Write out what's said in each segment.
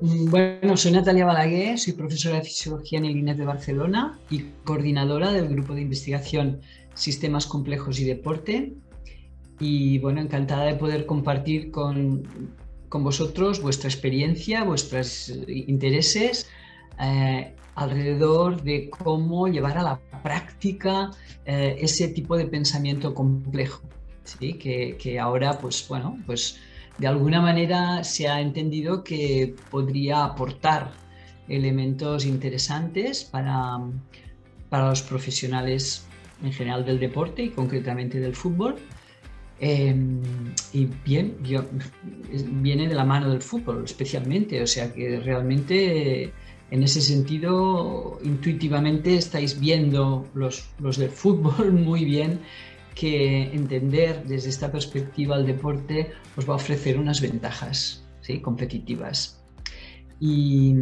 Bueno, soy Natalia Balaguer, soy profesora de Fisiología en el INEF de Barcelona y coordinadora del grupo de investigación Sistemas Complejos y Deporte. Y bueno, encantada de poder compartir con vosotros vuestra experiencia, vuestros intereses alrededor de cómo llevar a la práctica ese tipo de pensamiento complejo, ¿sí? Que ahora, pues bueno, pues de alguna manera se ha entendido que podría aportar elementos interesantes para los profesionales en general del deporte y concretamente del fútbol. Y bien, viene de la mano del fútbol especialmente, o sea que realmente en ese sentido intuitivamente estáis viendo los del fútbol muy bien que entender desde esta perspectiva el deporte os va a ofrecer unas ventajas, ¿sí?, competitivas. Y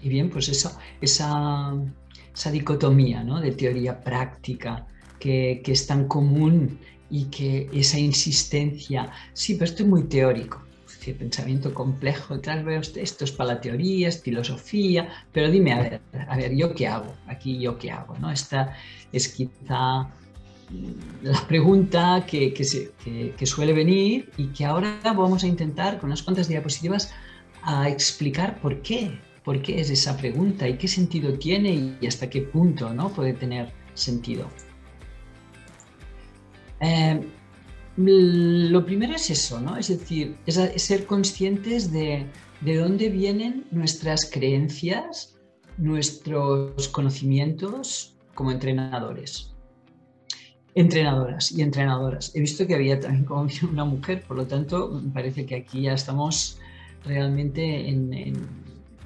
bien, pues eso, esa dicotomía, ¿no?, de teoría práctica que es tan común y que esa insistencia, sí, pero esto es muy teórico, sí, pensamiento complejo, tal vez esto es para la teoría, es filosofía, pero dime, a ver, ¿yo qué hago? Aquí, ¿yo qué hago? ¿No? Esta es quizá la pregunta que suele venir y que ahora vamos a intentar con unas cuantas diapositivas a explicar por qué es esa pregunta y qué sentido tiene y hasta qué punto, ¿no?, puede tener sentido. Lo primero es eso, ¿no? Es decir, es ser conscientes de dónde vienen nuestras creencias, nuestros conocimientos como entrenadores. Entrenadoras y entrenadoras. He visto que había también como una mujer, por lo tanto, me parece que aquí ya estamos realmente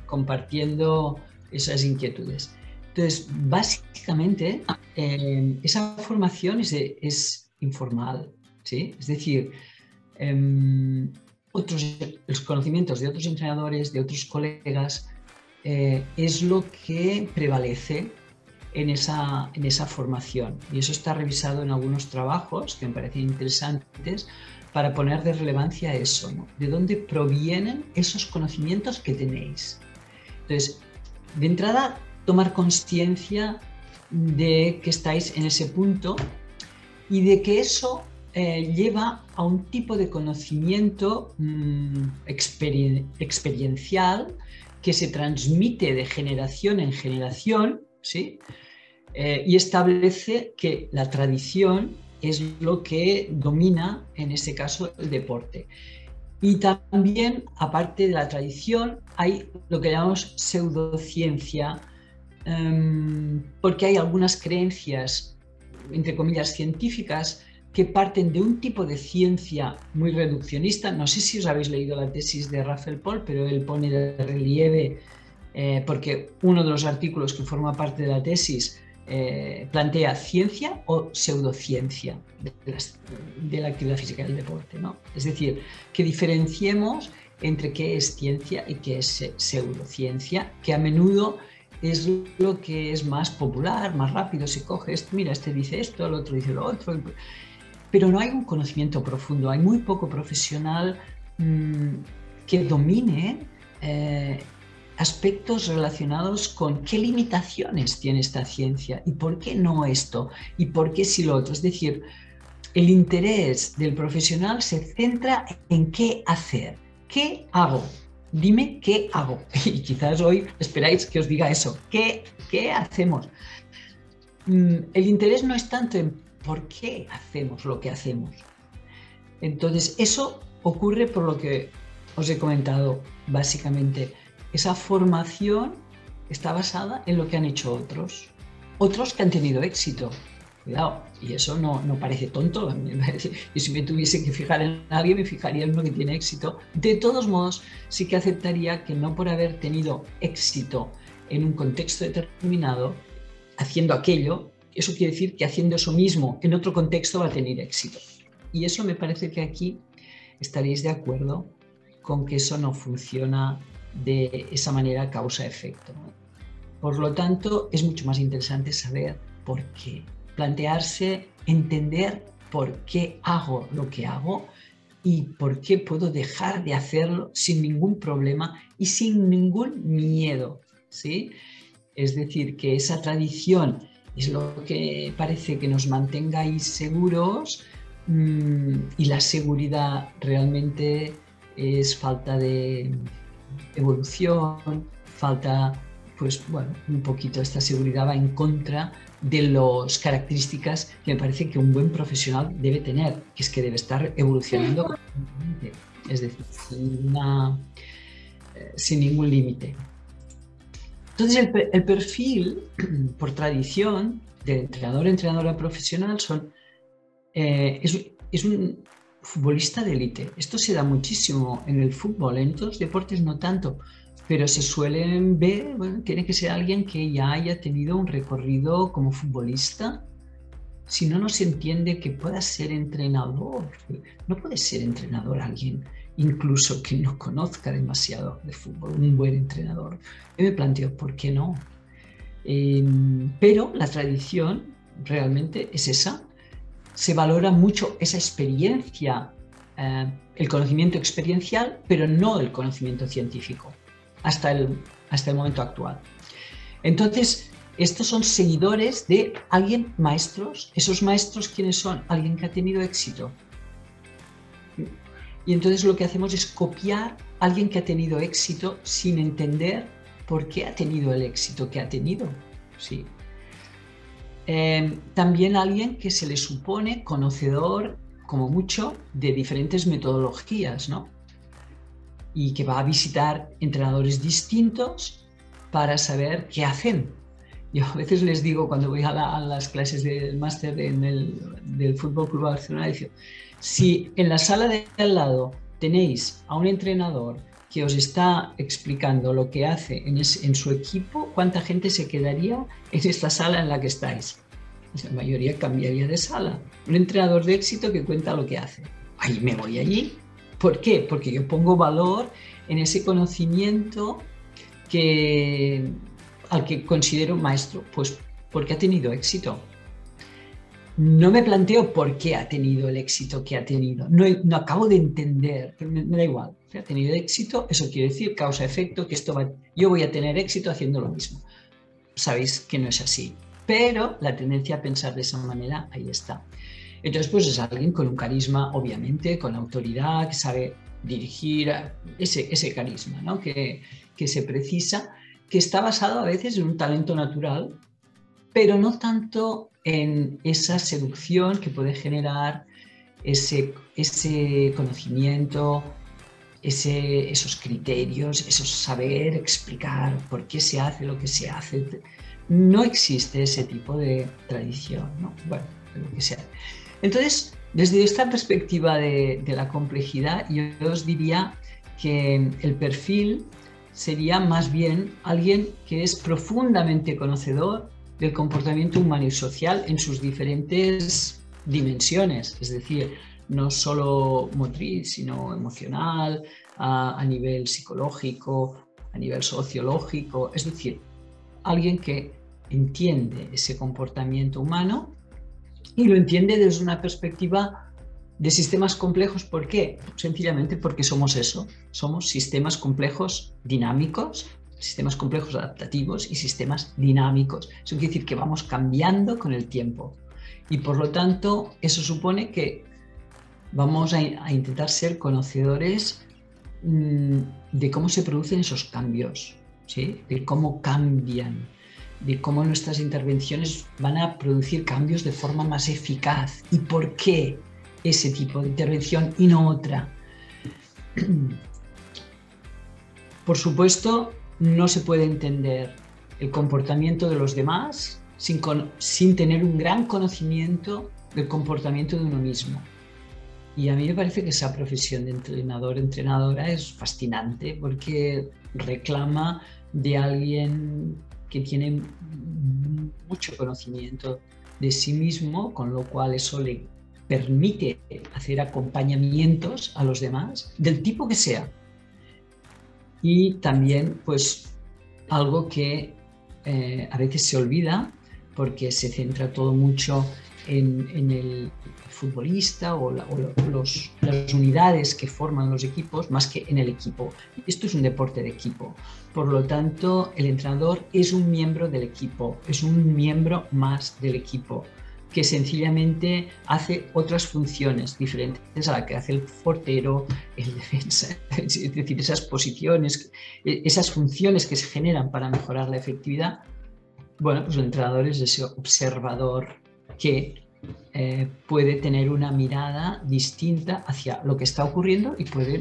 compartiendo esas inquietudes. Entonces, básicamente, esa formación es informal, ¿sí? Es decir, los conocimientos de otros entrenadores, de otros colegas, es lo que prevalece en esa formación. Y eso está revisado en algunos trabajos que me parecen interesantes para poner de relevancia eso, ¿no? ¿De dónde provienen esos conocimientos que tenéis? Entonces, de entrada, tomar conciencia de que estáis en ese punto y de que eso lleva a un tipo de conocimiento experiencial que se transmite de generación en generación, ¿sí? Y establece que la tradición es lo que domina, en ese caso, el deporte. Y también, aparte de la tradición, hay lo que llamamos pseudociencia, porque hay algunas creencias, entre comillas, científicas, que parten de un tipo de ciencia muy reduccionista. No sé si os habéis leído la tesis de Rafael Paul, pero él pone de relieve, porque uno de los artículos que forma parte de la tesis plantea ciencia o pseudociencia de la actividad física y del deporte, ¿no? Es decir, que diferenciemos entre qué es ciencia y qué es pseudociencia, que a menudo es lo que es más popular, más rápido, se coge esto, mira, este dice esto, el otro dice lo otro, pero no hay un conocimiento profundo, hay muy poco profesional que domine aspectos relacionados con qué limitaciones tiene esta ciencia y por qué no esto y por qué sí lo otro. Es decir, el interés del profesional se centra en qué hacer, qué hago. Dime qué hago. Y quizás hoy esperáis que os diga eso. ¿Qué hacemos? El interés no es tanto en por qué hacemos lo que hacemos. Entonces, eso ocurre por lo que os he comentado, básicamente. Esa formación está basada en lo que han hecho otros que han tenido éxito. Cuidado, y eso no parece tonto. Y si me tuviese que fijar en alguien, me fijaría en uno que tiene éxito. De todos modos, sí que aceptaría que no por haber tenido éxito en un contexto determinado, haciendo aquello, eso quiere decir que haciendo eso mismo en otro contexto va a tener éxito. Y eso me parece que aquí estaréis de acuerdo con que eso no funciona de esa manera causa-efecto. Por lo tanto, es mucho más interesante saber por qué. Plantearse, entender por qué hago lo que hago y por qué puedo dejar de hacerlo sin ningún problema y sin ningún miedo, ¿sí? Es decir, que esa tradición es lo que parece que nos mantenga ahí seguros, y la seguridad realmente es falta de evolución, falta, pues bueno, un poquito esta seguridad va en contra de las características que me parece que un buen profesional debe tener, que es que debe estar evolucionando constantemente, es decir, sin ningún límite. Entonces el perfil, por tradición, de entrenadora profesional es un futbolista de élite. Esto se da muchísimo en el fútbol, en otros deportes no tanto, pero se suelen ver, bueno, tiene que ser alguien que ya haya tenido un recorrido como futbolista. Si no, no se entiende que pueda ser entrenador. No puede ser entrenador alguien incluso que no conozca demasiado de fútbol, un buen entrenador. Yo me planteo, ¿por qué no? Pero la tradición realmente es esa. Se valora mucho esa experiencia, el conocimiento experiencial, pero no el conocimiento científico, hasta el momento actual. Entonces, estos son seguidores de alguien, maestros. ¿Esos maestros quiénes son? Alguien que ha tenido éxito. Y entonces lo que hacemos es copiar a alguien que ha tenido éxito sin entender por qué ha tenido el éxito que ha tenido. Sí. También alguien que se le supone conocedor, como mucho, de diferentes metodologías, ¿no? Y que va a visitar entrenadores distintos para saber qué hacen. Yo a veces les digo, cuando voy a las clases del máster del Fútbol Club Barcelona, digo, si en la sala de al lado tenéis a un entrenador que os está explicando lo que hace en su equipo, ¿cuánta gente se quedaría en esta sala en la que estáis? La mayoría cambiaría de sala. Un entrenador de éxito que cuenta lo que hace. Ahí me voy allí. ¿Por qué? Porque yo pongo valor en ese conocimiento al que considero maestro, pues porque ha tenido éxito. No me planteo por qué ha tenido el éxito que ha tenido. No acabo de entender, pero me da igual. Ha tenido éxito, eso quiere decir causa-efecto, que yo voy a tener éxito haciendo lo mismo. Sabéis que no es así, pero la tendencia a pensar de esa manera, ahí está. Entonces, pues es alguien con un carisma, obviamente, con autoridad, que sabe dirigir, ese carisma, ¿no? que se precisa, que está basado a veces en un talento natural, pero no tanto en esa seducción que puede generar ese conocimiento, esos criterios, esos saber explicar por qué se hace lo que se hace. No existe ese tipo de tradición, ¿no? Bueno, lo que sea. Entonces, desde esta perspectiva de la complejidad, yo os diría que el perfil sería más bien alguien que es profundamente conocedor del comportamiento humano y social en sus diferentes dimensiones, es decir, no solo motriz, sino emocional, a nivel psicológico, a nivel sociológico, es decir, alguien que entiende ese comportamiento humano y lo entiende desde una perspectiva de sistemas complejos. ¿Por qué? Sencillamente porque somos eso, somos sistemas complejos dinámicos, sistemas complejos adaptativos y sistemas dinámicos. Eso quiere decir que vamos cambiando con el tiempo y por lo tanto eso supone que vamos a intentar ser conocedores de cómo se producen esos cambios, ¿sí? De cómo cambian, de cómo nuestras intervenciones van a producir cambios de forma más eficaz y por qué ese tipo de intervención y no otra. Por supuesto, no se puede entender el comportamiento de los demás sin tener un gran conocimiento del comportamiento de uno mismo. Y a mí me parece que esa profesión de entrenador, entrenadora es fascinante porque reclama de alguien que tiene mucho conocimiento de sí mismo, con lo cual eso le permite hacer acompañamientos a los demás, del tipo que sea. Y también, pues, algo que a veces se olvida porque se centra todo mucho en el futbolista las unidades que forman los equipos más que en el equipo. Esto es un deporte de equipo. Por lo tanto, el entrenador es un miembro del equipo, es un miembro más del equipo que sencillamente hace otras funciones diferentes a la que hace el portero, el defensa. Es decir, esas posiciones, esas funciones que se generan para mejorar la efectividad. Bueno, pues el entrenador es ese observador que puede tener una mirada distinta hacia lo que está ocurriendo y puede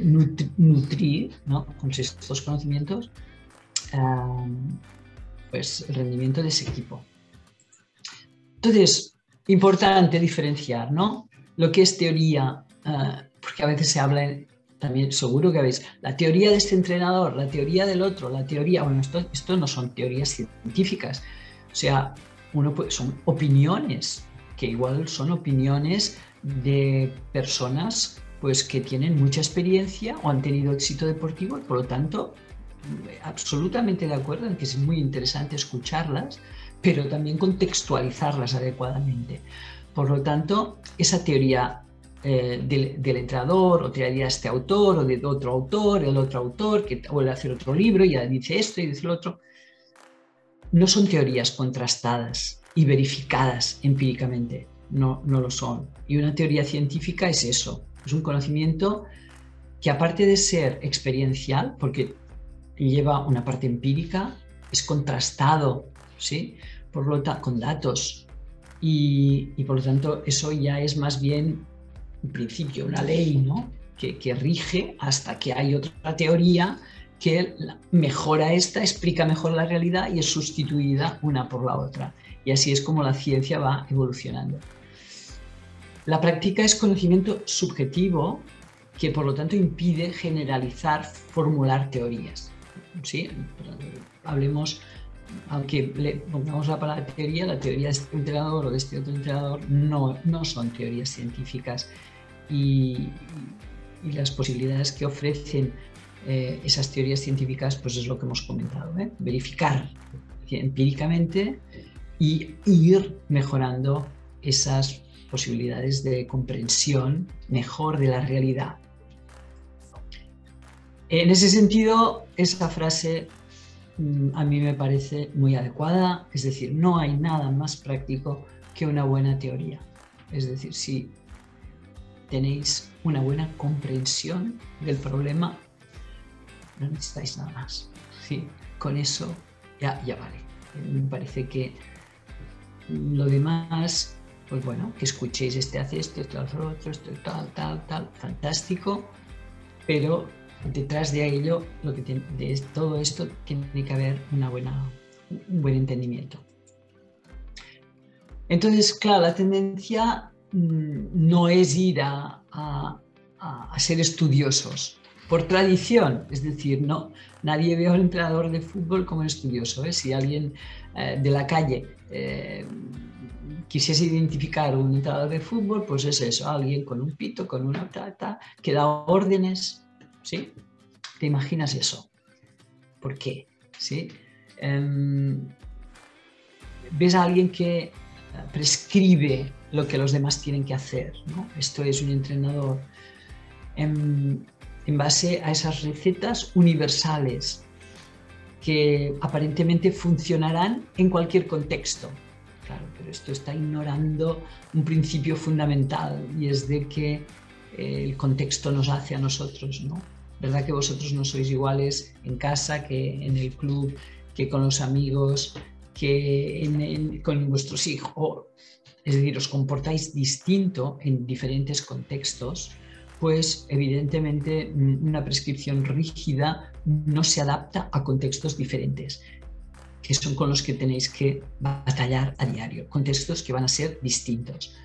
nutrir, ¿no?, con estos conocimientos pues el rendimiento de ese equipo. Entonces, importante diferenciar, ¿no?, lo que es teoría, porque a veces se habla también, seguro que veis, la teoría de este entrenador, la teoría del otro, la teoría, bueno, esto no son teorías científicas, o sea, son opiniones, que igual son opiniones de personas pues que tienen mucha experiencia o han tenido éxito deportivo y por lo tanto absolutamente de acuerdo en que es muy interesante escucharlas, pero también contextualizarlas adecuadamente. Por lo tanto, esa teoría del entrenador, o teoría de este autor, o de otro autor, el otro autor, que vuelve a hacer otro libro y ya dice esto y dice lo otro, no son teorías contrastadas y verificadas empíricamente, no lo son. Y una teoría científica es eso, es un conocimiento que aparte de ser experiencial, porque lleva una parte empírica, es contrastado, ¿sí?, con datos y por lo tanto eso ya es más bien un principio, una ley, ¿no?, que rige hasta que hay otra teoría que mejora esta, explica mejor la realidad y es sustituida una por la otra. Y así es como la ciencia va evolucionando. La práctica es conocimiento subjetivo que por lo tanto impide generalizar, formular teorías, ¿sí? Hablemos, aunque le pongamos la palabra teoría, la teoría de este entrenador o de este otro entrenador no son teorías científicas y las posibilidades que ofrecen esas teorías científicas pues es lo que hemos comentado, verificar empíricamente y ir mejorando esas posibilidades de comprensión mejor de la realidad. En ese sentido, esa frase a mí me parece muy adecuada, es decir, no hay nada más práctico que una buena teoría. Es decir, si tenéis una buena comprensión del problema, no necesitáis nada más. Sí, con eso ya vale. Me parece que lo demás, pues bueno, que escuchéis este hace esto, esto hace lo otro, esto tal, fantástico, pero detrás de ello, de todo esto, tiene que haber un buen entendimiento. Entonces, claro, la tendencia no es ir a ser estudiosos por tradición, es decir, nadie ve a un entrenador de fútbol como estudioso. Si alguien de la calle quisiese identificar un entrenador de fútbol, pues es eso, alguien con un pito, con una que da órdenes, ¿sí? ¿Te imaginas eso? ¿Por qué? ¿Sí? Ves a alguien que prescribe lo que los demás tienen que hacer, ¿no? Esto es un entrenador en base a esas recetas universales que aparentemente funcionarán en cualquier contexto. Claro, pero esto está ignorando un principio fundamental y es de que el contexto nos hace a nosotros, ¿no? ¿Verdad que vosotros no sois iguales en casa que en el club, que con los amigos, que con vuestros hijos? Es decir, os comportáis distinto en diferentes contextos, pues evidentemente una prescripción rígida no se adapta a contextos diferentes, que son con los que tenéis que batallar a diario, contextos que van a ser distintos.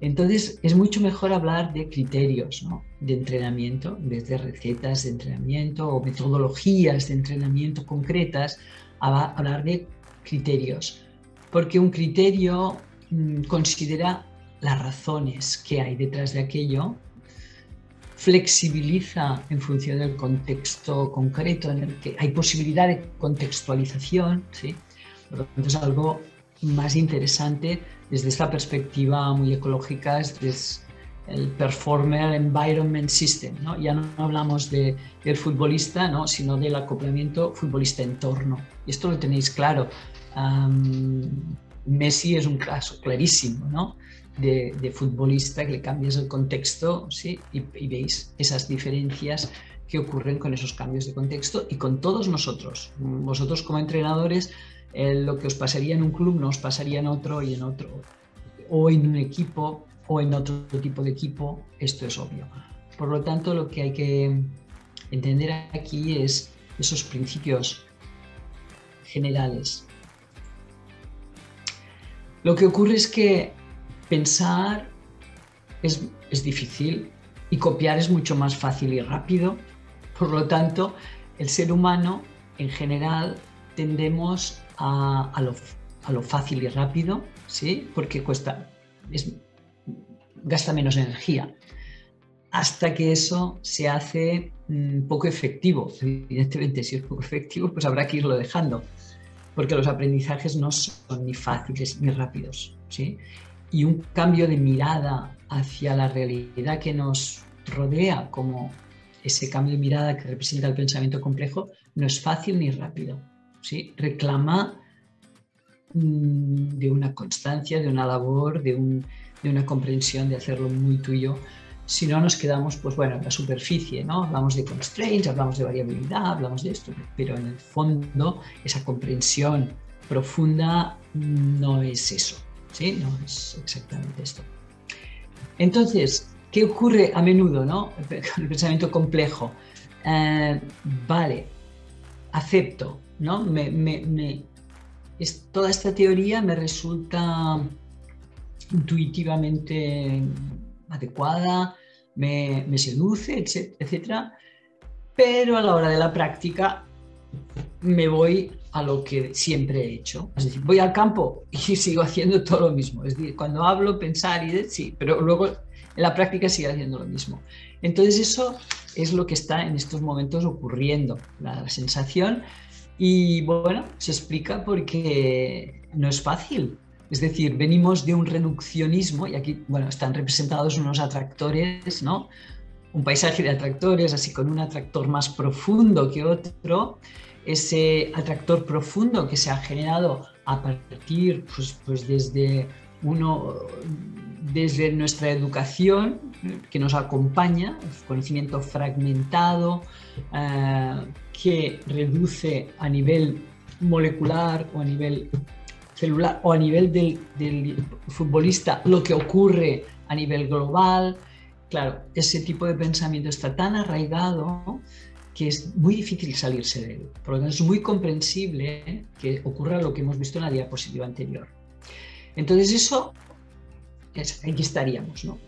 Entonces es mucho mejor hablar de criterios, ¿no?, de entrenamiento, en vez de recetas de entrenamiento o metodologías de entrenamiento concretas, hablar de criterios, porque un criterio considera las razones que hay detrás de aquello, flexibiliza en función del contexto concreto en el que hay posibilidad de contextualización, ¿sí? Por lo tanto, es algo más interesante desde esta perspectiva muy ecológica, es el Performer Environment System, ¿no? Ya no hablamos del futbolista, ¿no? Sino del acoplamiento futbolista-entorno. Y esto lo tenéis claro. Messi es un caso clarísimo, ¿no? de futbolista que le cambias el contexto, ¿sí? y veis esas diferencias que ocurren con esos cambios de contexto y con todos nosotros. Vosotros como entrenadores, lo que os pasaría en un club no os pasaría en otro y en otro, o en un equipo o en otro tipo de equipo, esto es obvio. Por lo tanto, lo que hay que entender aquí es esos principios generales. Lo que ocurre es que pensar es difícil y copiar es mucho más fácil y rápido. Por lo tanto, el ser humano en general tendemos a lo fácil y rápido, ¿sí? Porque gasta menos energía, hasta que eso se hace poco efectivo. Evidentemente, si es poco efectivo, pues habrá que irlo dejando, porque los aprendizajes no son ni fáciles ni rápidos, ¿sí? Y un cambio de mirada hacia la realidad que nos rodea, como ese cambio de mirada que representa el pensamiento complejo, no es fácil ni rápido, ¿sí? Reclama de una constancia, de una labor, de una comprensión, de hacerlo muy tuyo. Si no, nos quedamos, pues bueno, en la superficie, ¿no? Hablamos de constraints, hablamos de variabilidad, hablamos de esto, pero en el fondo esa comprensión profunda no es eso, ¿sí? No es exactamente esto. Entonces, ¿qué ocurre a menudo, ¿no? Con el pensamiento complejo? Vale, acepto, ¿no? Toda esta teoría me resulta intuitivamente adecuada, me seduce, etcétera, pero a la hora de la práctica me voy a lo que siempre he hecho. Es decir, voy al campo y sigo haciendo todo lo mismo. Es decir, cuando hablo, pensar sí, pero luego en la práctica sigo haciendo lo mismo. Entonces eso es lo que está en estos momentos ocurriendo, la sensación. Y bueno, se explica porque no es fácil. Es decir, venimos de un reduccionismo y aquí, bueno, están representados unos atractores, ¿no? Un paisaje de atractores, así con un atractor más profundo que otro. Ese atractor profundo que se ha generado a partir, pues desde nuestra educación que nos acompaña, el conocimiento fragmentado, que reduce a nivel molecular o a nivel celular o a nivel del futbolista lo que ocurre a nivel global. Claro, ese tipo de pensamiento está tan arraigado que es muy difícil salirse de él. Por lo tanto, es muy comprensible que ocurra lo que hemos visto en la diapositiva anterior. Entonces eso, aquí estaríamos, ¿no?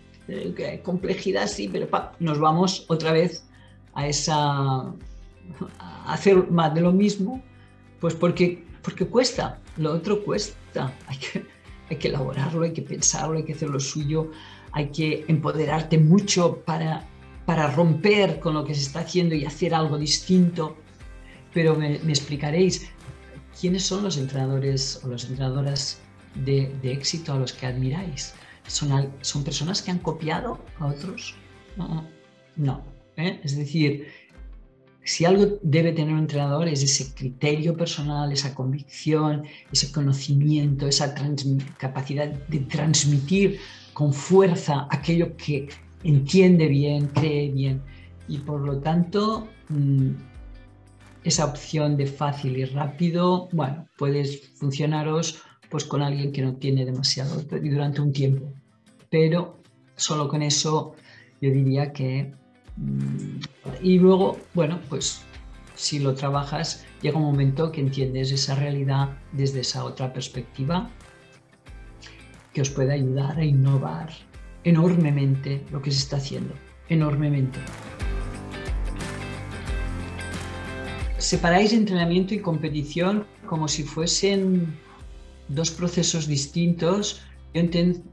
Complejidad sí, pero nos vamos otra vez a hacer más de lo mismo, pues porque cuesta, lo otro cuesta, hay que elaborarlo, hay que pensarlo, hay que hacer lo suyo, hay que empoderarte mucho para romper con lo que se está haciendo y hacer algo distinto. Pero me explicaréis, ¿quiénes son los entrenadores o las entrenadoras de éxito a los que admiráis? ¿Son personas que han copiado a otros? No. Es decir, si algo debe tener un entrenador es ese criterio personal, esa convicción, ese conocimiento, esa capacidad de transmitir con fuerza aquello que entiende bien, cree bien. Y por lo tanto, esa opción de fácil y rápido, bueno, puede funcionaros pues con alguien que no tiene demasiado y durante un tiempo. Pero solo con eso yo diría que... Y luego, bueno, pues si lo trabajas, llega un momento que entiendes esa realidad desde esa otra perspectiva que os puede ayudar a innovar enormemente lo que se está haciendo, enormemente. Separáis entrenamiento y competición como si fuesen dos procesos distintos.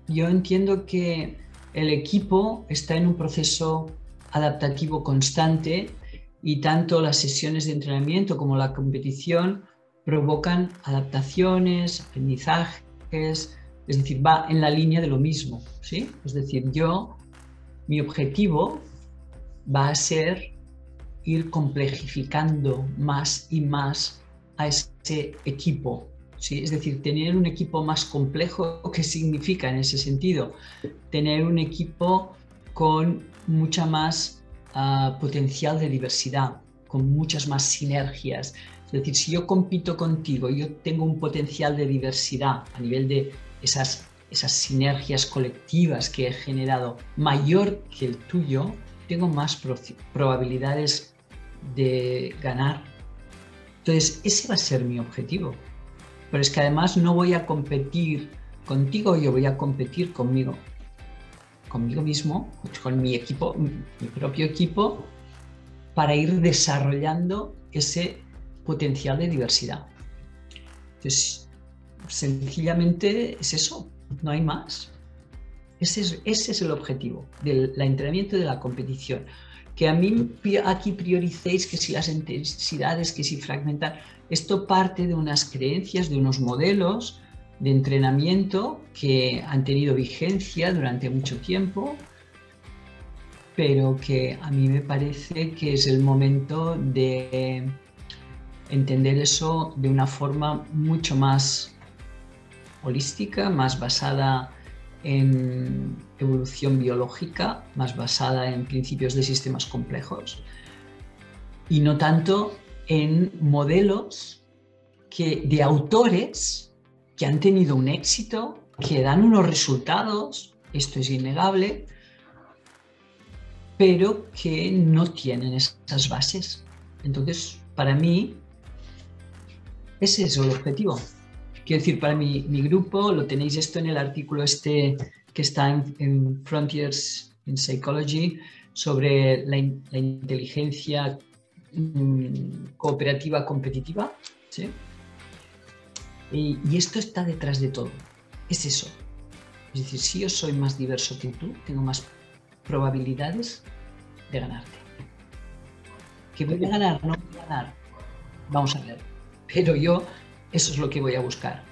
Yo entiendo que el equipo está en un proceso adaptativo constante y tanto las sesiones de entrenamiento como la competición provocan adaptaciones, aprendizaje, es decir, va en la línea de lo mismo, ¿sí? Es decir, mi objetivo va a ser ir complejificando más y más a ese equipo, ¿sí? Es decir, tener un equipo más complejo, ¿qué significa en ese sentido? Tener un equipo con mucha más potencial de diversidad, con muchas más sinergias. Es decir, si yo compito contigo, yo tengo un potencial de diversidad a nivel de esas sinergias colectivas que he generado mayor que el tuyo, tengo más probabilidades de ganar. Entonces, ese va a ser mi objetivo. Pero es que además no voy a competir contigo, yo voy a competir conmigo mismo, con mi equipo, mi propio equipo, para ir desarrollando ese potencial de diversidad. Entonces, sencillamente es eso, no hay más. Ese es el objetivo del entrenamiento de la competición. Que a mí aquí prioricéis que si las intensidades, que si fragmentar. Esto parte de unas creencias, de unos modelos de entrenamiento que han tenido vigencia durante mucho tiempo, pero que a mí me parece que es el momento de entender eso de una forma mucho más holística, más basada en evolución biológica, más basada en principios de sistemas complejos y no tanto en modelos de autores que han tenido un éxito, que dan unos resultados, esto es innegable, pero que no tienen esas bases. Entonces, para mí, ese es el objetivo. Quiero decir, para mi grupo, lo tenéis esto en el artículo que está en Frontiers in Psychology sobre la inteligencia cooperativa competitiva, ¿sí? Y esto está detrás de todo, es eso. Es decir, si yo soy más diverso que tú, tengo más probabilidades de ganarte. ¿Que voy a ganar? No voy a ganar. Vamos a ver. Pero yo, eso es lo que voy a buscar.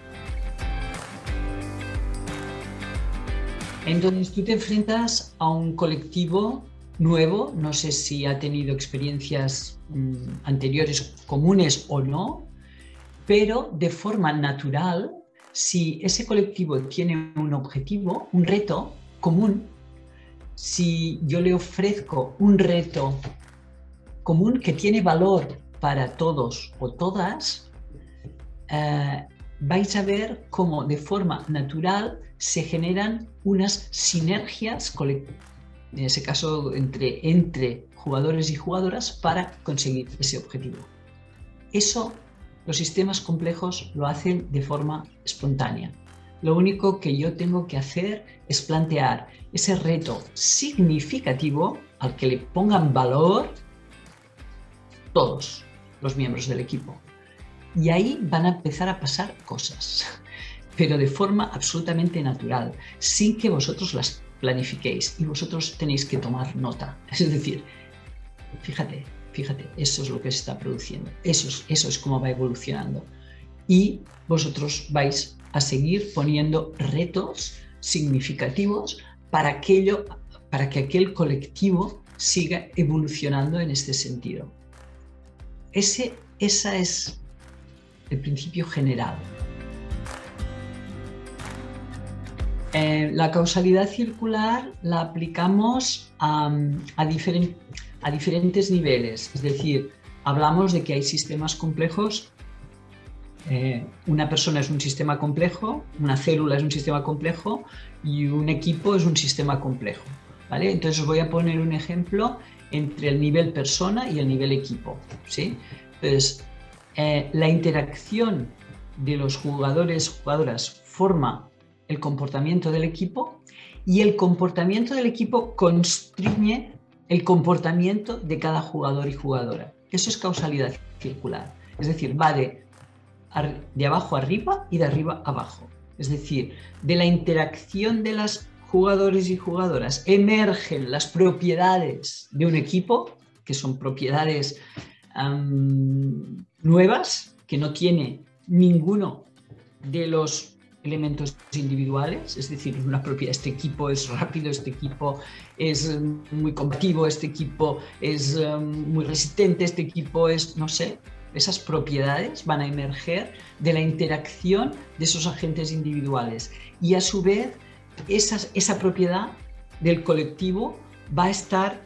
Entonces tú te enfrentas a un colectivo nuevo, no sé si ha tenido experiencias anteriores comunes o no, pero de forma natural, si ese colectivo tiene un objetivo, un reto común, si yo le ofrezco un reto común que tiene valor para todos o todas, vais a ver cómo de forma natural se generan unas sinergias, en ese caso entre jugadores y jugadoras, para conseguir ese objetivo. Eso los sistemas complejos lo hacen de forma espontánea. Lo único que yo tengo que hacer es plantear ese reto significativo al que le pongan valor todos los miembros del equipo. Y ahí van a empezar a pasar cosas, pero de forma absolutamente natural, sin que vosotros las planifiquéis y vosotros tenéis que tomar nota. Es decir, fíjate, eso es lo que se está produciendo, eso es cómo va evolucionando. Y vosotros vais a seguir poniendo retos significativos para que aquel colectivo siga evolucionando en este sentido. Esa es el principio general. La causalidad circular la aplicamos a diferentes niveles, es decir, hablamos de que hay sistemas complejos. Una persona es un sistema complejo, una célula es un sistema complejo y un equipo es un sistema complejo, ¿vale? Entonces os voy a poner un ejemplo entre el nivel persona y el nivel equipo, ¿sí? Entonces, la interacción de los jugadoras forma el comportamiento del equipo y el comportamiento del equipo constriñe el comportamiento de cada jugador y jugadora. Eso es causalidad circular, es decir, va de abajo arriba y de arriba abajo. Es decir, de la interacción de las jugadores y jugadoras emergen las propiedades de un equipo, que son propiedades nuevas, que no tiene ninguno de los elementos individuales, es decir, una propiedad, este equipo es rápido, este equipo es muy combativo, este equipo es muy resistente, este equipo es, no sé, esas propiedades van a emerger de la interacción de esos agentes individuales y a su vez esa propiedad del colectivo va a estar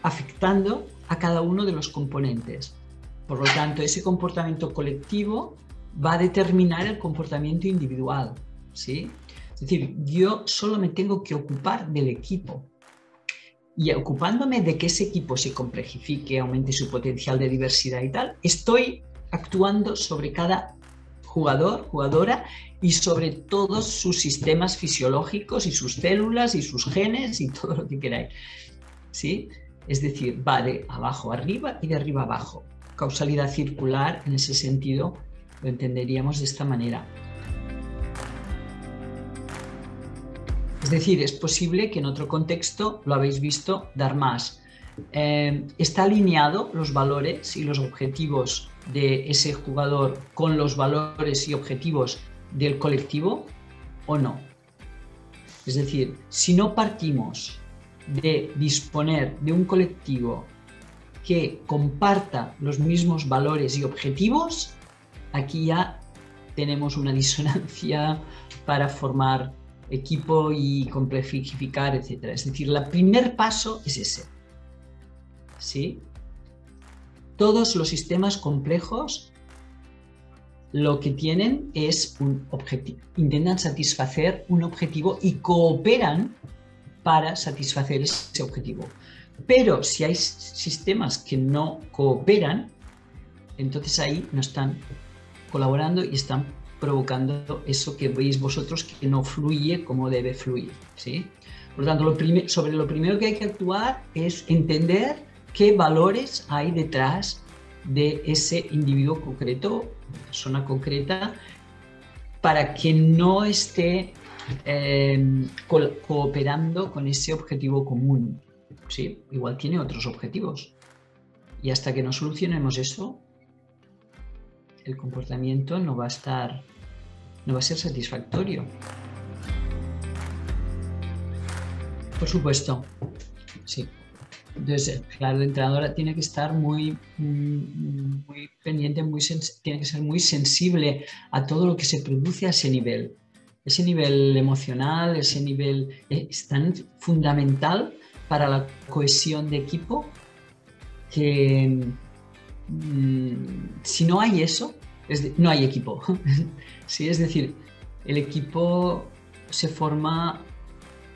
afectando a cada uno de los componentes. Por lo tanto, ese comportamiento colectivo va a determinar el comportamiento individual, ¿sí? Es decir, yo solo me tengo que ocupar del equipo y ocupándome de que ese equipo se complejifique, aumente su potencial de diversidad y tal, estoy actuando sobre cada jugador, jugadora y sobre todos sus sistemas fisiológicos y sus células y sus genes y todo lo que queráis, ¿sí? Es decir, va de abajo a arriba y de arriba a abajo. Causalidad circular, en ese sentido, lo entenderíamos de esta manera. Es decir, es posible que en otro contexto, lo habéis visto, dar más. ¿Está alineado los valores y los objetivos de ese jugador con los valores y objetivos del colectivo o no? Es decir, si no partimos de disponer de un colectivo que comparta los mismos valores y objetivos, aquí ya tenemos una disonancia para formar equipo y complejificar, etc. Es decir, el primer paso es ese, ¿sí? Todos los sistemas complejos lo que tienen es un objetivo, intentan satisfacer un objetivo y cooperan para satisfacer ese objetivo. Pero si hay sistemas que no cooperan, entonces ahí no están colaborando y están provocando eso que veis vosotros que no fluye como debe fluir, ¿sí? Por lo tanto, sobre lo primero que hay que actuar es entender qué valores hay detrás de ese individuo concreto, persona concreta, para que no esté cooperando con ese objetivo común, ¿sí? Igual tiene otros objetivos. Y hasta que no solucionemos eso, el comportamiento no va a ser satisfactorio. Por supuesto, sí. Entonces, claro, la entrenadora tiene que estar muy pendiente, tiene que ser muy sensible a todo lo que se produce a ese nivel. Ese nivel emocional, ese nivel es tan fundamental para la cohesión de equipo que si no hay eso, no hay equipo. Sí, es decir, el equipo se forma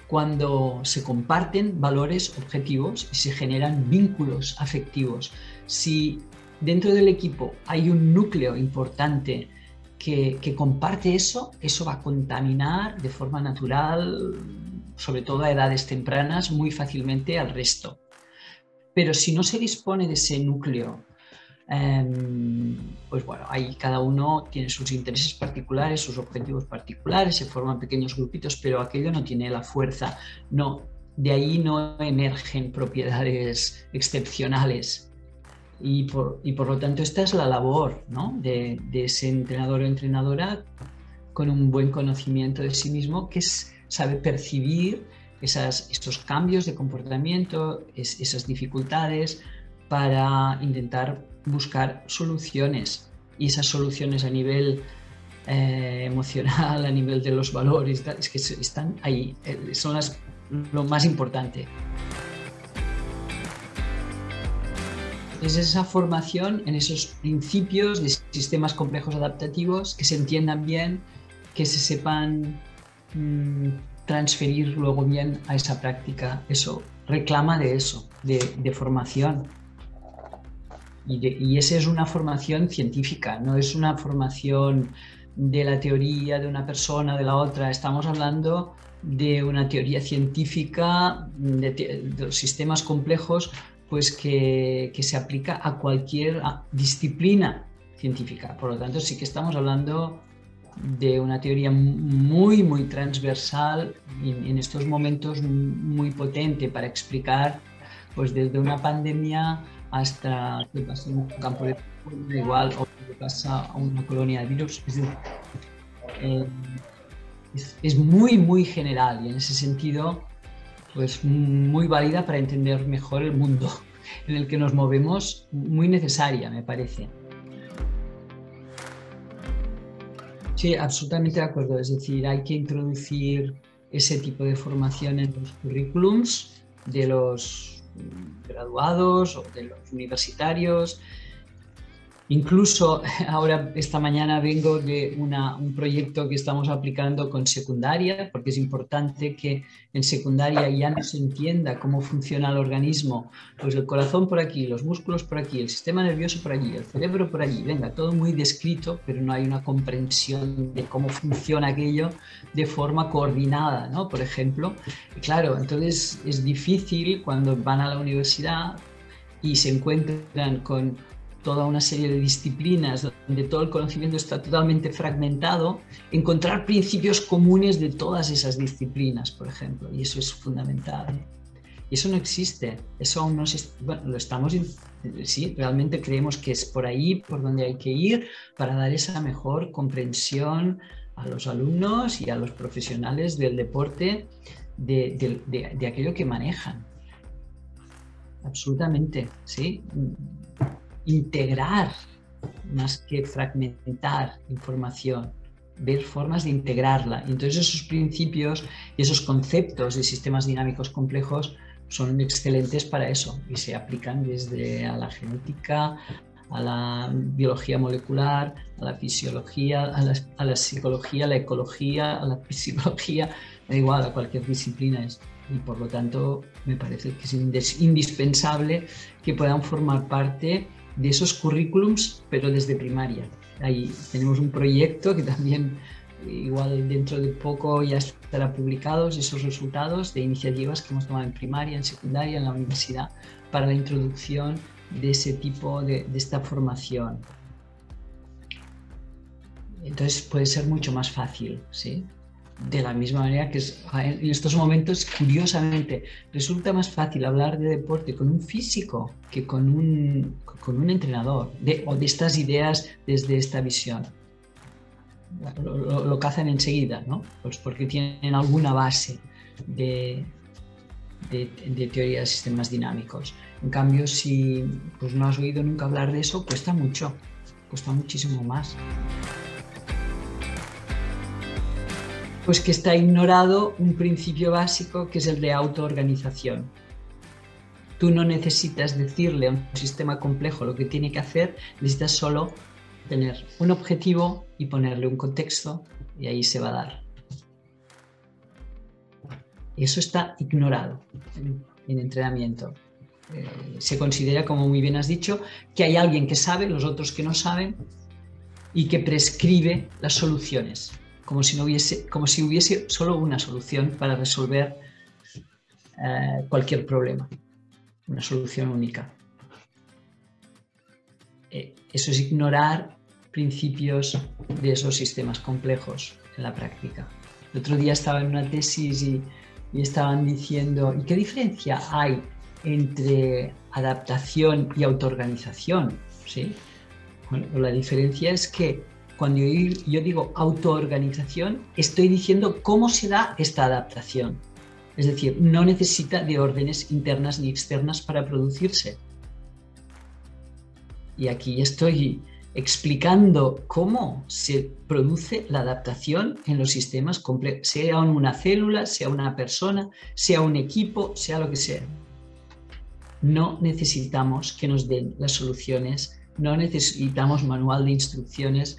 cuando se comparten valores, objetivos y se generan vínculos afectivos. Si dentro del equipo hay un núcleo importante que comparte eso, eso va a contaminar de forma natural, sobre todo a edades tempranas, muy fácilmente al resto. Pero si no se dispone de ese núcleo, pues bueno, ahí cada uno tiene sus intereses particulares, sus objetivos particulares, se forman pequeños grupitos, pero aquello no tiene la fuerza, no, de ahí no emergen propiedades excepcionales y por lo tanto esta es la labor, ¿no? de ese entrenador o entrenadora con un buen conocimiento de sí mismo que sabe percibir esos cambios de comportamiento, esas dificultades para intentar buscar soluciones y esas soluciones a nivel emocional, a nivel de los valores, es que están ahí, son lo más importante. Es esa formación en esos principios de sistemas complejos adaptativos que se entiendan bien, que se sepan transferir luego bien a esa práctica. Eso reclama de eso, de formación. Y esa es una formación científica, no es una formación de la teoría de una persona, de la otra. Estamos hablando de una teoría científica de los sistemas complejos, pues que se aplica a cualquier disciplina científica. Por lo tanto, sí que estamos hablando de una teoría muy, muy transversal y en estos momentos muy potente para explicar, pues desde una pandemia hasta qué pasa en un campo de fútbol, igual, o qué pasa a una colonia de virus. Es decir, eh, es muy, muy general y en ese sentido, pues muy válida para entender mejor el mundo en el que nos movemos, muy necesaria, me parece. Sí, absolutamente de acuerdo. Es decir, hay que introducir ese tipo de formación en los currículums de los graduados o de los universitarios. Incluso ahora, esta mañana vengo de un proyecto que estamos aplicando con secundaria, porque es importante que en secundaria ya no se entienda cómo funciona el organismo, pues el corazón por aquí, los músculos por aquí, el sistema nervioso por allí, el cerebro por allí, venga, todo muy descrito, pero no hay una comprensión de cómo funciona aquello de forma coordinada, ¿no? Por ejemplo, y claro, entonces es difícil cuando van a la universidad y se encuentran con toda una serie de disciplinas donde todo el conocimiento está totalmente fragmentado, encontrar principios comunes de todas esas disciplinas, por ejemplo, y eso es fundamental. Y eso no existe, eso aún no se, bueno, lo estamos, sí, realmente creemos que es por ahí por donde hay que ir para dar esa mejor comprensión a los alumnos y a los profesionales del deporte de aquello que manejan. Absolutamente, sí. Integrar más que fragmentar información, ver formas de integrarla. Y entonces esos principios y esos conceptos de sistemas dinámicos complejos son excelentes para eso y se aplican desde a la genética, a la biología molecular, a la fisiología, a la psicología, a la ecología, a la psicología, da igual, a cualquier disciplina. Y por lo tanto me parece que es indispensable que puedan formar parte de esos currículums, pero desde primaria. Ahí tenemos un proyecto que también igual dentro de poco ya estará publicados esos resultados de iniciativas que hemos tomado en primaria, en secundaria, en la universidad para la introducción de ese tipo de esta formación. Entonces puede ser mucho más fácil, ¿sí? De la misma manera que en estos momentos, curiosamente, resulta más fácil hablar de deporte con un físico que con un entrenador, o de estas ideas desde esta visión. Lo cazan enseguida, ¿no? Pues porque tienen alguna base de teoría de sistemas dinámicos. En cambio, si pues, no has oído nunca hablar de eso, cuesta mucho, cuesta muchísimo más. Pues que está ignorado un principio básico que es el de autoorganización. Tú no necesitas decirle a un sistema complejo lo que tiene que hacer, necesitas solo tener un objetivo y ponerle un contexto y ahí se va a dar. Eso está ignorado en entrenamiento. Se considera, como muy bien has dicho, que hay alguien que sabe, los otros que no saben y que prescribe las soluciones. Como si hubiese solo una solución para resolver cualquier problema, una solución única. Eso es ignorar principios de esos sistemas complejos en la práctica. El otro día estaba en una tesis y estaban diciendo, ¿y qué diferencia hay entre adaptación y autoorganización? ¿Sí? Bueno, la diferencia es que cuando yo digo autoorganización, estoy diciendo cómo se da esta adaptación. Es decir, no necesita de órdenes internas ni externas para producirse. Y aquí estoy explicando cómo se produce la adaptación en los sistemas complejos, sea una célula, sea una persona, sea un equipo, sea lo que sea. No necesitamos que nos den las soluciones, no necesitamos manual de instrucciones,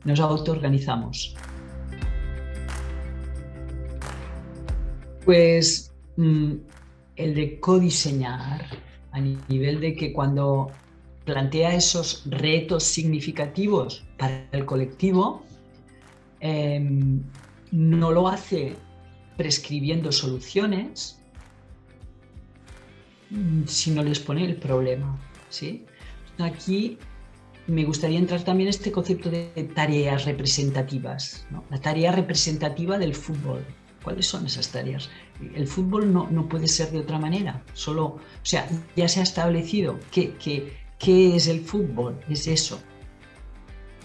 nos autoorganizamos. Pues el de codiseñar a nivel de que cuando plantea esos retos significativos para el colectivo, no lo hace prescribiendo soluciones, sino les pone el problema, ¿sí? Aquí me gustaría entrar también en este concepto de tareas representativas, ¿no? La tarea representativa del fútbol. ¿Cuáles son esas tareas? El fútbol no puede ser de otra manera. O sea, ya se ha establecido ¿qué es el fútbol? Es eso.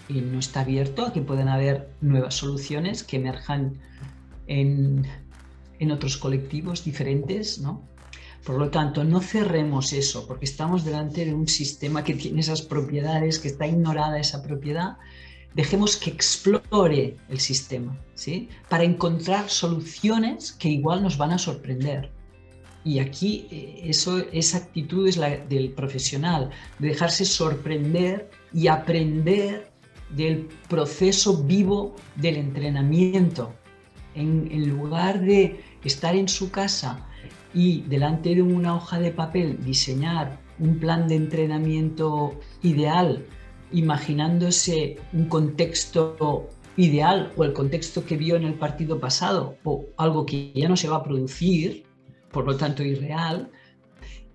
y no está abierto a que puedan haber nuevas soluciones que emerjan en otros colectivos diferentes, ¿no? Por lo tanto, no cerremos eso, porque estamos delante de un sistema que tiene esas propiedades, que está ignorada esa propiedad. Dejemos que explore el sistema, ¿sí? Para encontrar soluciones que igual nos van a sorprender. Y aquí esa actitud es la del profesional, de dejarse sorprender y aprender del proceso vivo del entrenamiento. En lugar de estar en su casa y delante de una hoja de papel diseñar un plan de entrenamiento ideal, imaginándose un contexto ideal o el contexto que vio en el partido pasado o algo que ya no se va a producir, por lo tanto irreal,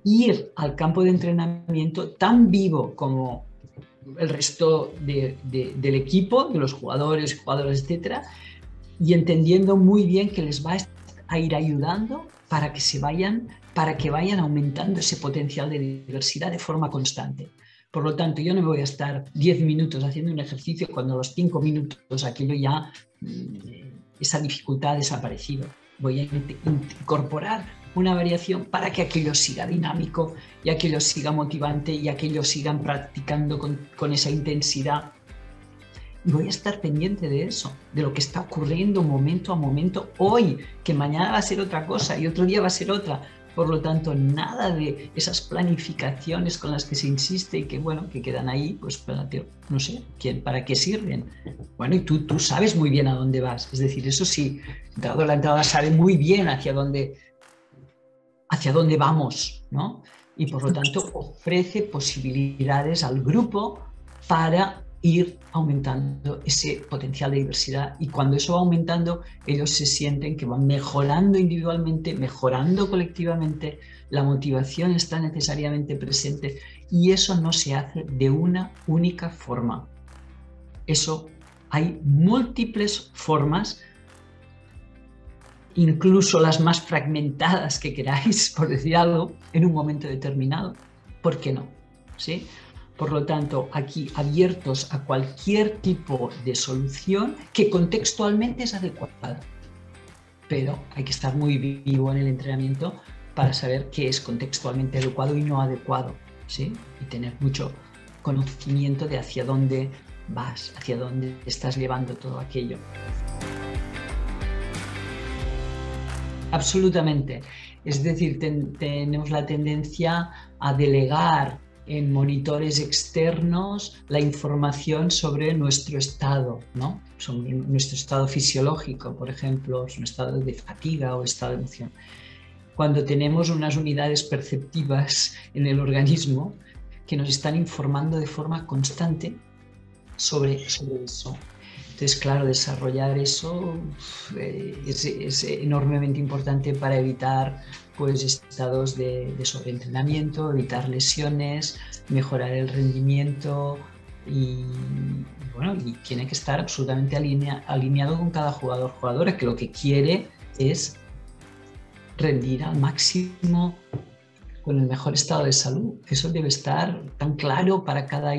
ir al campo de entrenamiento tan vivo como el resto del equipo, de los jugadores, etcétera, y entendiendo muy bien que les va a ir ayudando para que vayan aumentando ese potencial de diversidad de forma constante. Por lo tanto, yo no me voy a estar 10 minutos haciendo un ejercicio cuando a los 5 minutos aquello ya, esa dificultad ha desaparecido. Voy a incorporar una variación para que aquello siga dinámico y aquello siga motivante y aquello sigan practicando con esa intensidad. Y voy a estar pendiente de eso, de lo que está ocurriendo momento a momento hoy, que mañana va a ser otra cosa y otro día va a ser otra. Por lo tanto, nada de esas planificaciones con las que se insiste y que, bueno, que quedan ahí, pues, no sé, ¿para qué sirven? Bueno, y tú sabes muy bien a dónde vas. Es decir, eso sí, dado la entrada sabe muy bien hacia dónde vamos, ¿no? Y por lo tanto ofrece posibilidades al grupo para ir aumentando ese potencial de diversidad, y cuando eso va aumentando ellos se sienten que van mejorando individualmente, mejorando colectivamente, la motivación está necesariamente presente y eso no se hace de una única forma. Eso hay múltiples formas, incluso las más fragmentadas que queráis, por decir algo, en un momento determinado. ¿Por qué no? ¿Sí? Por lo tanto, aquí abiertos a cualquier tipo de solución que contextualmente es adecuada. Pero hay que estar muy vivo en el entrenamiento para saber qué es contextualmente adecuado y no adecuado, ¿sí? Y tener mucho conocimiento de hacia dónde vas, hacia dónde estás llevando todo aquello. Absolutamente. Es decir, tenemos la tendencia a delegar en monitores externos la información sobre nuestro estado, ¿no? Sobre nuestro estado fisiológico, por ejemplo, nuestro estado de fatiga o estado de emoción. Cuando tenemos unas unidades perceptivas en el organismo que nos están informando de forma constante sobre eso. Entonces, claro, desarrollar eso es enormemente importante para evitar pues, estados de sobreentrenamiento, evitar lesiones, mejorar el rendimiento y tiene que estar absolutamente alineado con cada jugadora, que lo que quiere es rendir al máximo con el mejor estado de salud. Eso debe estar tan claro para cada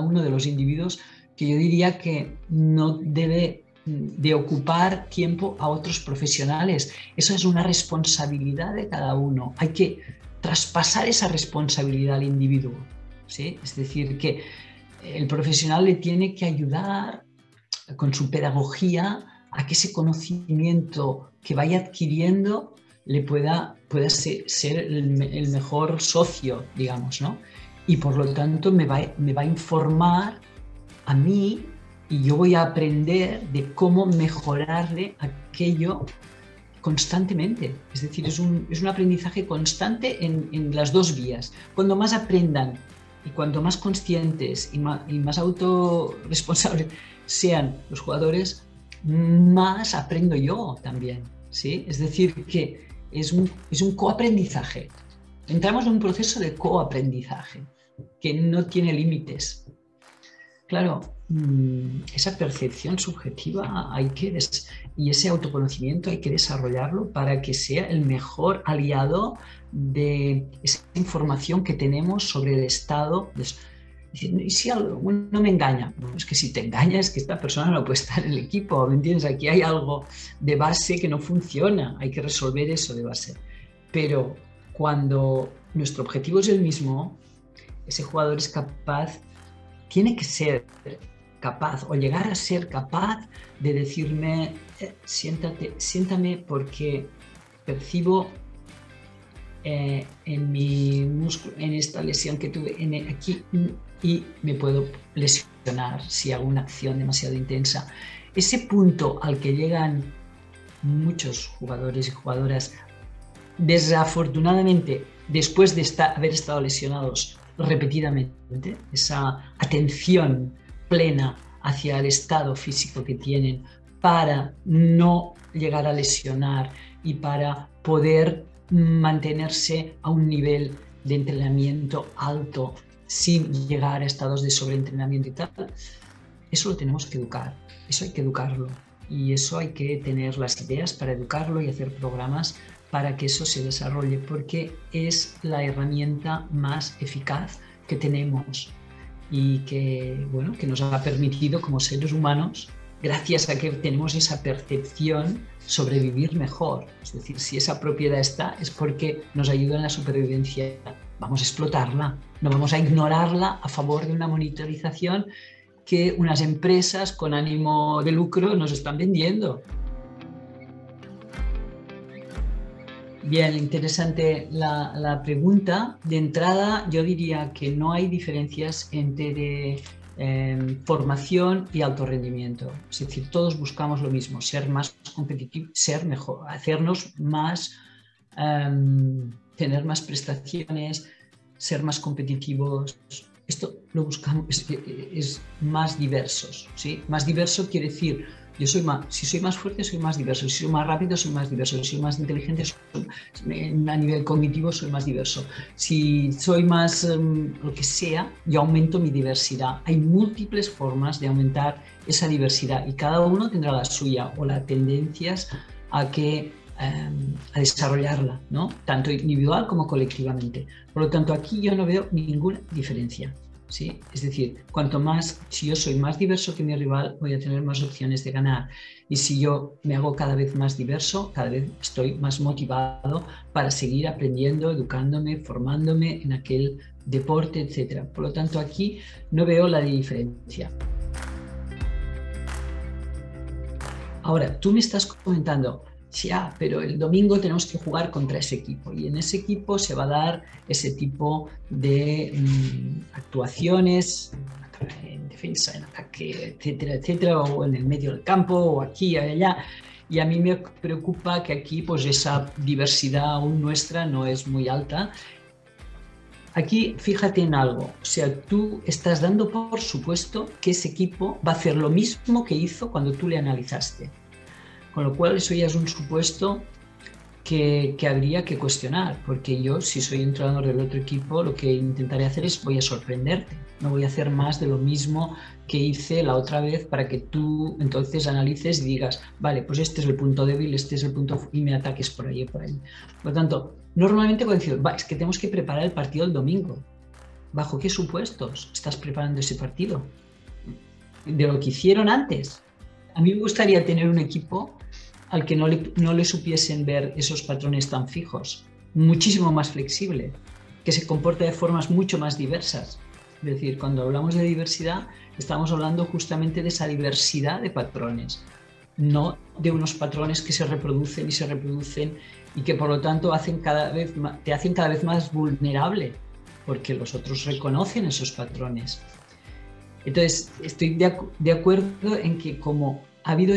uno de los individuos, que yo diría que no debe de ocupar tiempo a otros profesionales. Eso es una responsabilidad de cada uno. Hay que traspasar esa responsabilidad al individuo, ¿sí? Es decir, que el profesional le tiene que ayudar con su pedagogía a que ese conocimiento que vaya adquiriendo le pueda ser el mejor socio, digamos, ¿no? Y por lo tanto me va a informar a mí y yo voy a aprender de cómo mejorarle aquello constantemente. Es decir, es un aprendizaje constante en las dos vías. Cuando más aprendan y cuanto más conscientes y más autorresponsables sean los jugadores, más aprendo yo también, ¿sí? Es decir, que es un coaprendizaje. Entramos en un proceso de coaprendizaje que no tiene límites. Claro, esa percepción subjetiva y ese autoconocimiento hay que desarrollarlo para que sea el mejor aliado de esa información que tenemos sobre el estado Dicen, ¿y si algo no me engaña? Bueno, es que si te engaña es que esta persona no puede estar en el equipo, ¿me entiendes? Aquí hay algo de base que no funciona, hay que resolver eso de base. Pero cuando nuestro objetivo es el mismo, ese jugador es capaz, tiene que ser capaz o llegar a ser capaz de decirme, siéntame porque percibo en mi músculo, en esta lesión que tuve aquí y me puedo lesionar si hago una acción demasiado intensa. Ese punto al que llegan muchos jugadores y jugadoras, desafortunadamente, después de haber estado lesionados repetidamente, esa atención plena hacia el estado físico que tienen para no llegar a lesionar y para poder mantenerse a un nivel de entrenamiento alto sin llegar a estados de sobreentrenamiento y tal, eso lo tenemos que educar, eso hay que educarlo y eso hay que tener las ideas para educarlo y hacer programas para que eso se desarrolle, porque es la herramienta más eficaz que tenemos y que, bueno, que nos ha permitido como seres humanos, gracias a que tenemos esa percepción, sobrevivir mejor. Es decir, si esa propiedad está, es porque nos ayuda en la supervivencia. Vamos a explotarla, no vamos a ignorarla a favor de una monitorización que unas empresas con ánimo de lucro nos están vendiendo. Bien, interesante la pregunta. De entrada, yo diría que no hay diferencias entre formación y alto rendimiento. Es decir, todos buscamos lo mismo, ser más competitivos, ser mejor, hacernos más, tener más prestaciones, ser más competitivos. Esto lo buscamos, es más diversos, ¿sí? Más diverso quiere decir, si soy más fuerte, soy más diverso. Si soy más rápido, soy más diverso. Si soy más inteligente, a nivel cognitivo, soy más diverso. Si soy más lo que sea, yo aumento mi diversidad. Hay múltiples formas de aumentar esa diversidad y cada uno tendrá la suya o las tendencias a desarrollarla, ¿no? Tanto individual como colectivamente. Por lo tanto, aquí yo no veo ninguna diferencia. ¿Sí? Es decir, si yo soy más diverso que mi rival, voy a tener más opciones de ganar. Y si yo me hago cada vez más diverso, cada vez estoy más motivado para seguir aprendiendo, educándome, formándome en aquel deporte, etc. Por lo tanto, aquí no veo la diferencia. Ahora, tú me estás comentando, ya, pero el domingo tenemos que jugar contra ese equipo y en ese equipo se va a dar ese tipo de actuaciones en defensa, en ataque, etcétera, etcétera, o en el medio del campo, o aquí, allá. Y a mí me preocupa que aquí pues esa diversidad aún nuestra no es muy alta. Aquí fíjate en algo, o sea, tú estás dando por supuesto que ese equipo va a hacer lo mismo que hizo cuando tú le analizaste. Con lo cual eso ya es un supuesto que habría que cuestionar, porque yo, si soy entrenador del otro equipo, lo que intentaré hacer es voy a sorprenderte, no voy a hacer más de lo mismo que hice la otra vez para que tú entonces analices y digas, vale, pues este es el punto débil, este es el punto y me ataques por ahí o por ahí. Por lo tanto, normalmente cuando decimos, es que tenemos que preparar el partido el domingo. ¿Bajo qué supuestos estás preparando ese partido? De lo que hicieron antes. A mí me gustaría tener un equipo al que no le supiesen ver esos patrones tan fijos, muchísimo más flexible, que se comporta de formas mucho más diversas. Es decir, cuando hablamos de diversidad, estamos hablando justamente de esa diversidad de patrones, no de unos patrones que se reproducen y que por lo tanto te hacen cada vez más vulnerable, porque los otros reconocen esos patrones. Entonces, estoy de acuerdo en que como ha habido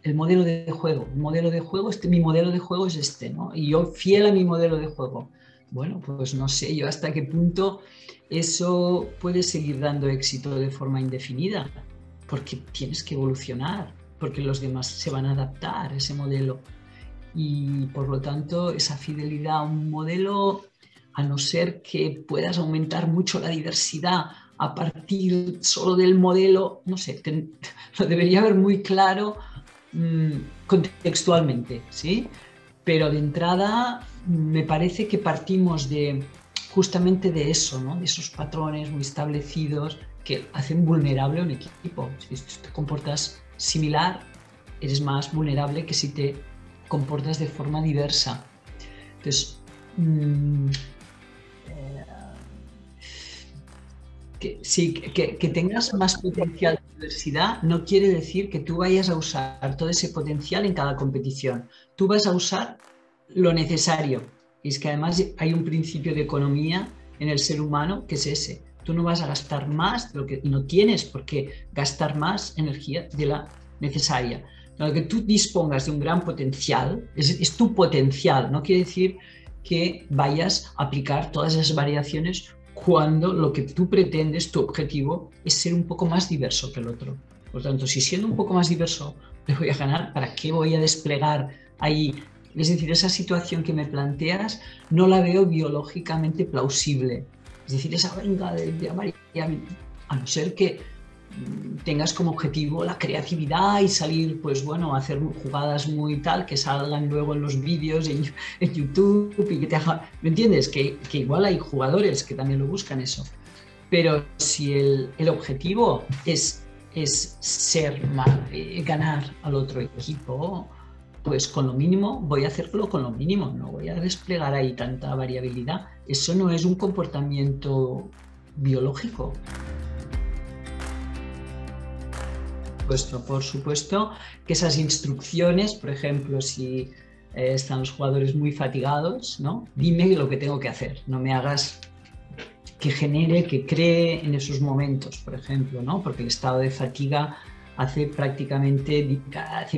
el modelo de juego, mi modelo de juego es este, ¿no? Y yo fiel a mi modelo de juego. Bueno, pues no sé yo hasta qué punto eso puede seguir dando éxito de forma indefinida, porque tienes que evolucionar, porque los demás se van a adaptar a ese modelo. Y por lo tanto, esa fidelidad a un modelo, a no ser que puedas aumentar mucho la diversidad a partir solo del modelo, no sé, lo debería haber muy claro contextualmente, ¿sí? Pero de entrada me parece que partimos de justamente de eso, ¿no? De esos patrones muy establecidos que hacen vulnerable a un equipo. Si te comportas similar, eres más vulnerable que si te comportas de forma diversa. Entonces, que tengas más potencial de diversidad no quiere decir que tú vayas a usar todo ese potencial en cada competición. Tú vas a usar lo necesario. Y es que además hay un principio de economía en el ser humano que es ese. Tú no vas a gastar más de lo que, y no tienes por qué gastar más energía de la necesaria. Lo que tú dispongas de un gran potencial, es tu potencial, no quiere decir que vayas a aplicar todas esas variaciones cuando lo que tú pretendes, tu objetivo, es ser un poco más diverso que el otro. Por lo tanto, si siendo un poco más diverso le voy a ganar, ¿para qué voy a desplegar ahí? Es decir, esa situación que me planteas no la veo biológicamente plausible. Es decir, esa venga de a no ser que tengas como objetivo la creatividad y salir, pues bueno, a hacer jugadas muy tal, que salgan luego en los vídeos en YouTube y que te hagan... ¿Me entiendes? Que igual hay jugadores que también lo buscan eso. Pero si el objetivo es ganar al otro equipo, pues con lo mínimo voy a hacerlo con lo mínimo, no voy a desplegar ahí tanta variabilidad. Eso no es un comportamiento biológico. Por supuesto que esas instrucciones, por ejemplo, si están los jugadores muy fatigados, ¿no? Dime lo que tengo que hacer, no me hagas que cree en esos momentos, por ejemplo, ¿no? Porque el estado de fatiga hace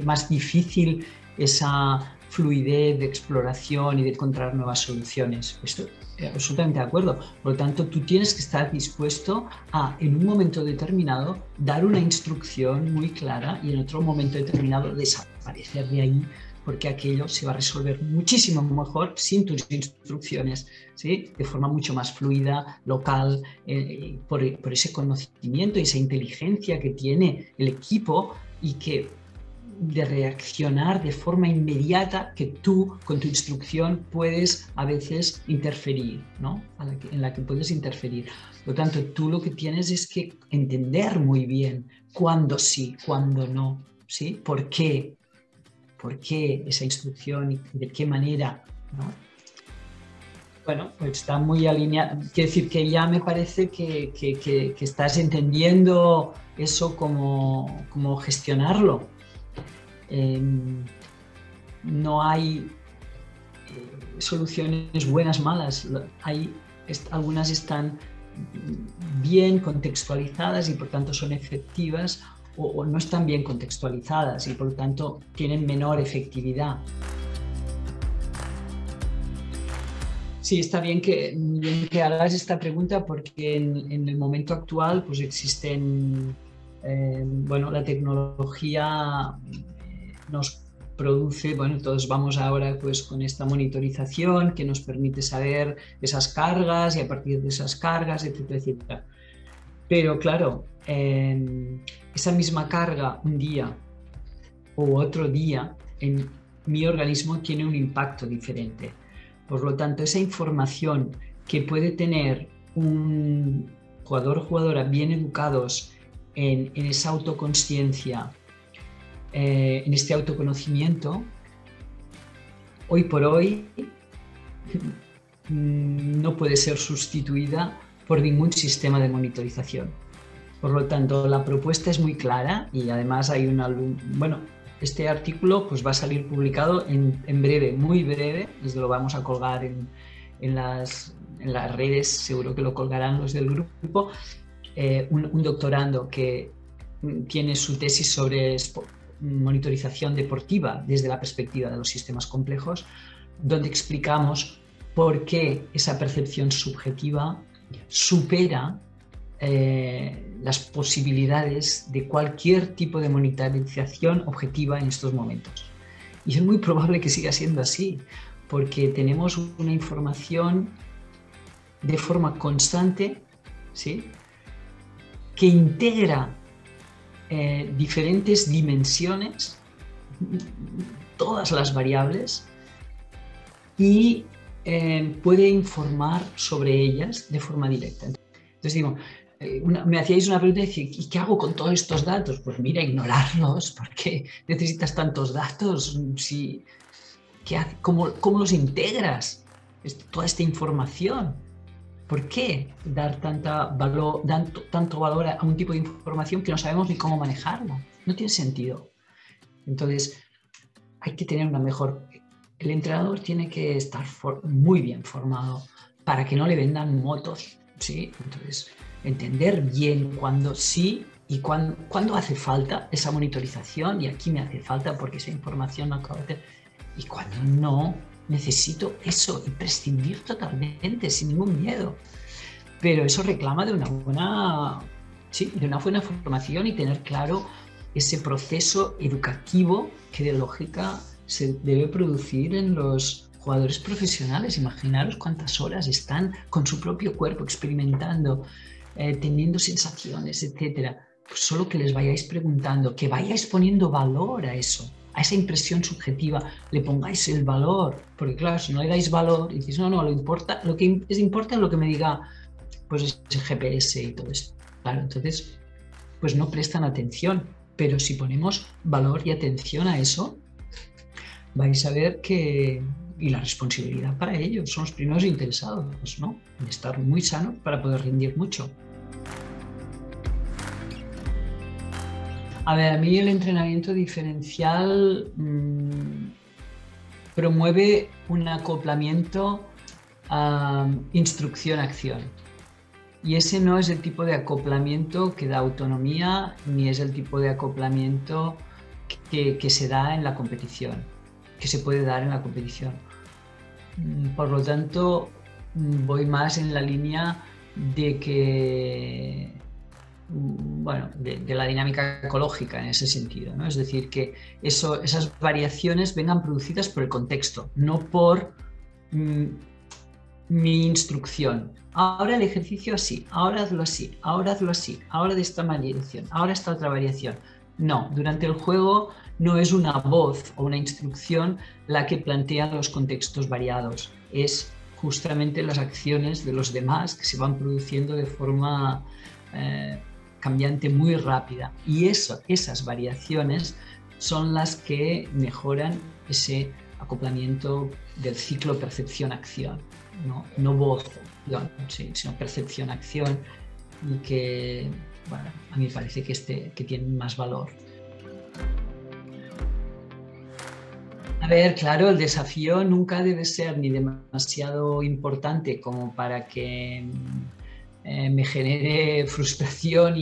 más difícil esa fluidez de exploración y de encontrar nuevas soluciones. Estoy absolutamente de acuerdo. Por lo tanto, tú tienes que estar dispuesto a, en un momento determinado, dar una instrucción muy clara y en otro momento determinado desaparecer de ahí, porque aquello se va a resolver muchísimo mejor sin tus instrucciones, ¿sí? De forma mucho más fluida, local, por ese conocimiento y esa inteligencia que tiene el equipo y que de reaccionar de forma inmediata que tú con tu instrucción puedes a veces interferir, ¿no? En la que puedes interferir. Por lo tanto, tú lo que tienes es que entender muy bien cuándo sí, cuándo no, ¿sí? ¿Por qué? ¿Por qué esa instrucción y de qué manera, ¿no? Bueno, pues está muy alineado. Quiere decir que ya me parece que estás entendiendo eso cómo gestionarlo. No hay soluciones buenas, malas. Algunas están bien contextualizadas y por tanto son efectivas, o no están bien contextualizadas y por lo tanto tienen menor efectividad. Sí, está bien que hagas esta pregunta porque en el momento actual pues existen, bueno, la tecnología nos produce, bueno, todos vamos ahora pues con esta monitorización que nos permite saber esas cargas y a partir de esas cargas, etcétera, etcétera. Pero claro, esa misma carga un día u otro día en mi organismo tiene un impacto diferente. Por lo tanto, esa información que puede tener un jugador o jugadora bien educados en esa autoconsciencia, en este autoconocimiento, hoy por hoy no puede ser sustituida por ningún sistema de monitorización. Por lo tanto, la propuesta es muy clara y además hay bueno, este artículo pues va a salir publicado en breve, muy breve, desde lo vamos a colgar en las redes, seguro que lo colgarán los del grupo, un doctorando que tiene su tesis sobre monitorización deportiva desde la perspectiva de los sistemas complejos, donde explicamos por qué esa percepción subjetiva supera las posibilidades de cualquier tipo de monitorización objetiva en estos momentos. Y es muy probable que siga siendo así, porque tenemos una información de forma constante, ¿sí?, que integra diferentes dimensiones, todas las variables, y puede informar sobre ellas de forma directa. Entonces digo, me hacíais una pregunta y decía, ¿y qué hago con todos estos datos? Pues mira, ignorarlos. ¿Por qué necesitas tantos datos? ¿Cómo los integras? Toda esta información. ¿Por qué dar tanto valor a un tipo de información que no sabemos ni cómo manejarla? No tiene sentido. Entonces, hay que tener una mejor... El entrenador tiene que estar muy bien formado para que no le vendan motos, ¿sí? Entonces, entender bien cuándo sí y cuándo hace falta esa monitorización, y aquí me hace falta porque esa información no acaba de... Y cuando no, necesito eso y prescindir totalmente, sin ningún miedo. Pero eso reclama de una buena formación y tener claro ese proceso educativo que de lógica se debe producir en los jugadores profesionales. Imaginaros cuántas horas están con su propio cuerpo experimentando, teniendo sensaciones, etc. Pues solo que les vayáis preguntando, que vayáis poniendo valor a eso, a esa impresión subjetiva, le pongáis el valor, porque claro, si no le dais valor y dices, no, lo que importa es lo que me diga pues el GPS y todo esto. Claro, entonces pues no prestan atención, pero si ponemos valor y atención a eso, vais a ver que, y la responsabilidad para ellos, son los primeros interesados, ¿no? En estar muy sanos para poder rendir mucho. A ver, a mí el entrenamiento diferencial promueve un acoplamiento a instrucción-acción. Y ese no es el tipo de acoplamiento que da autonomía, ni es el tipo de acoplamiento que se da en la competición, que se puede dar en la competición. Por lo tanto, voy más en la línea de que, bueno, de la dinámica ecológica en ese sentido, ¿no? Es decir, que esas variaciones vengan producidas por el contexto, no por mi instrucción. Ahora el ejercicio así, ahora hazlo así, ahora hazlo así, ahora de esta variación, ahora esta otra variación. No, durante el juego no es una voz o una instrucción la que plantea los contextos variados, es justamente las acciones de los demás que se van produciendo de forma cambiante muy rápida, y esas variaciones son las que mejoran ese acoplamiento del ciclo percepción-acción, no voz-acción, sino percepción-acción, y que, bueno, a mí me parece que tienen más valor. A ver, claro, el desafío nunca debe ser ni demasiado importante como para que me genere frustración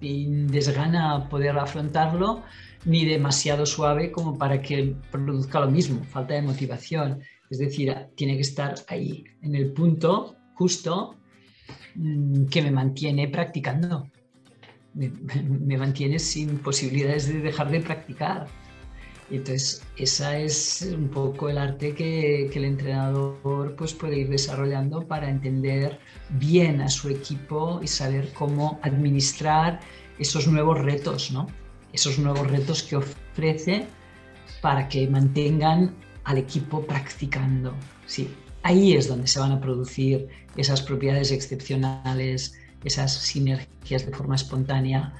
y desgana poder afrontarlo, ni demasiado suave como para que produzca lo mismo, falta de motivación. Es decir, tiene que estar ahí, en el punto justo que me mantiene practicando, me mantiene sin posibilidades de dejar de practicar. Y entonces, esa es un poco el arte que el entrenador pues, puede ir desarrollando para entender bien a su equipo y saber cómo administrar esos nuevos retos, ¿no? Esos nuevos retos que ofrece para que mantengan al equipo practicando. Sí, ahí es donde se van a producir esas propiedades excepcionales, esas sinergias de forma espontánea,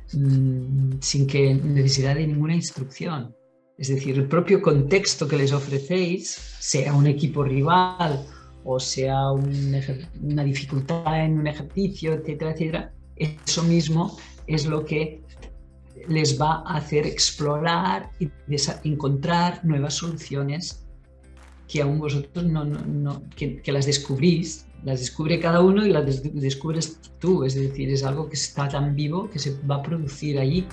sin que necesidad de ninguna instrucción. Es decir, el propio contexto que les ofrecéis, sea un equipo rival o sea una dificultad en un ejercicio, etcétera, etcétera, eso mismo es lo que les va a hacer explorar y encontrar nuevas soluciones que aún vosotros que las descubrís, las descubre cada uno y las descubres tú. Es decir, es algo que está tan vivo que se va a producir allí.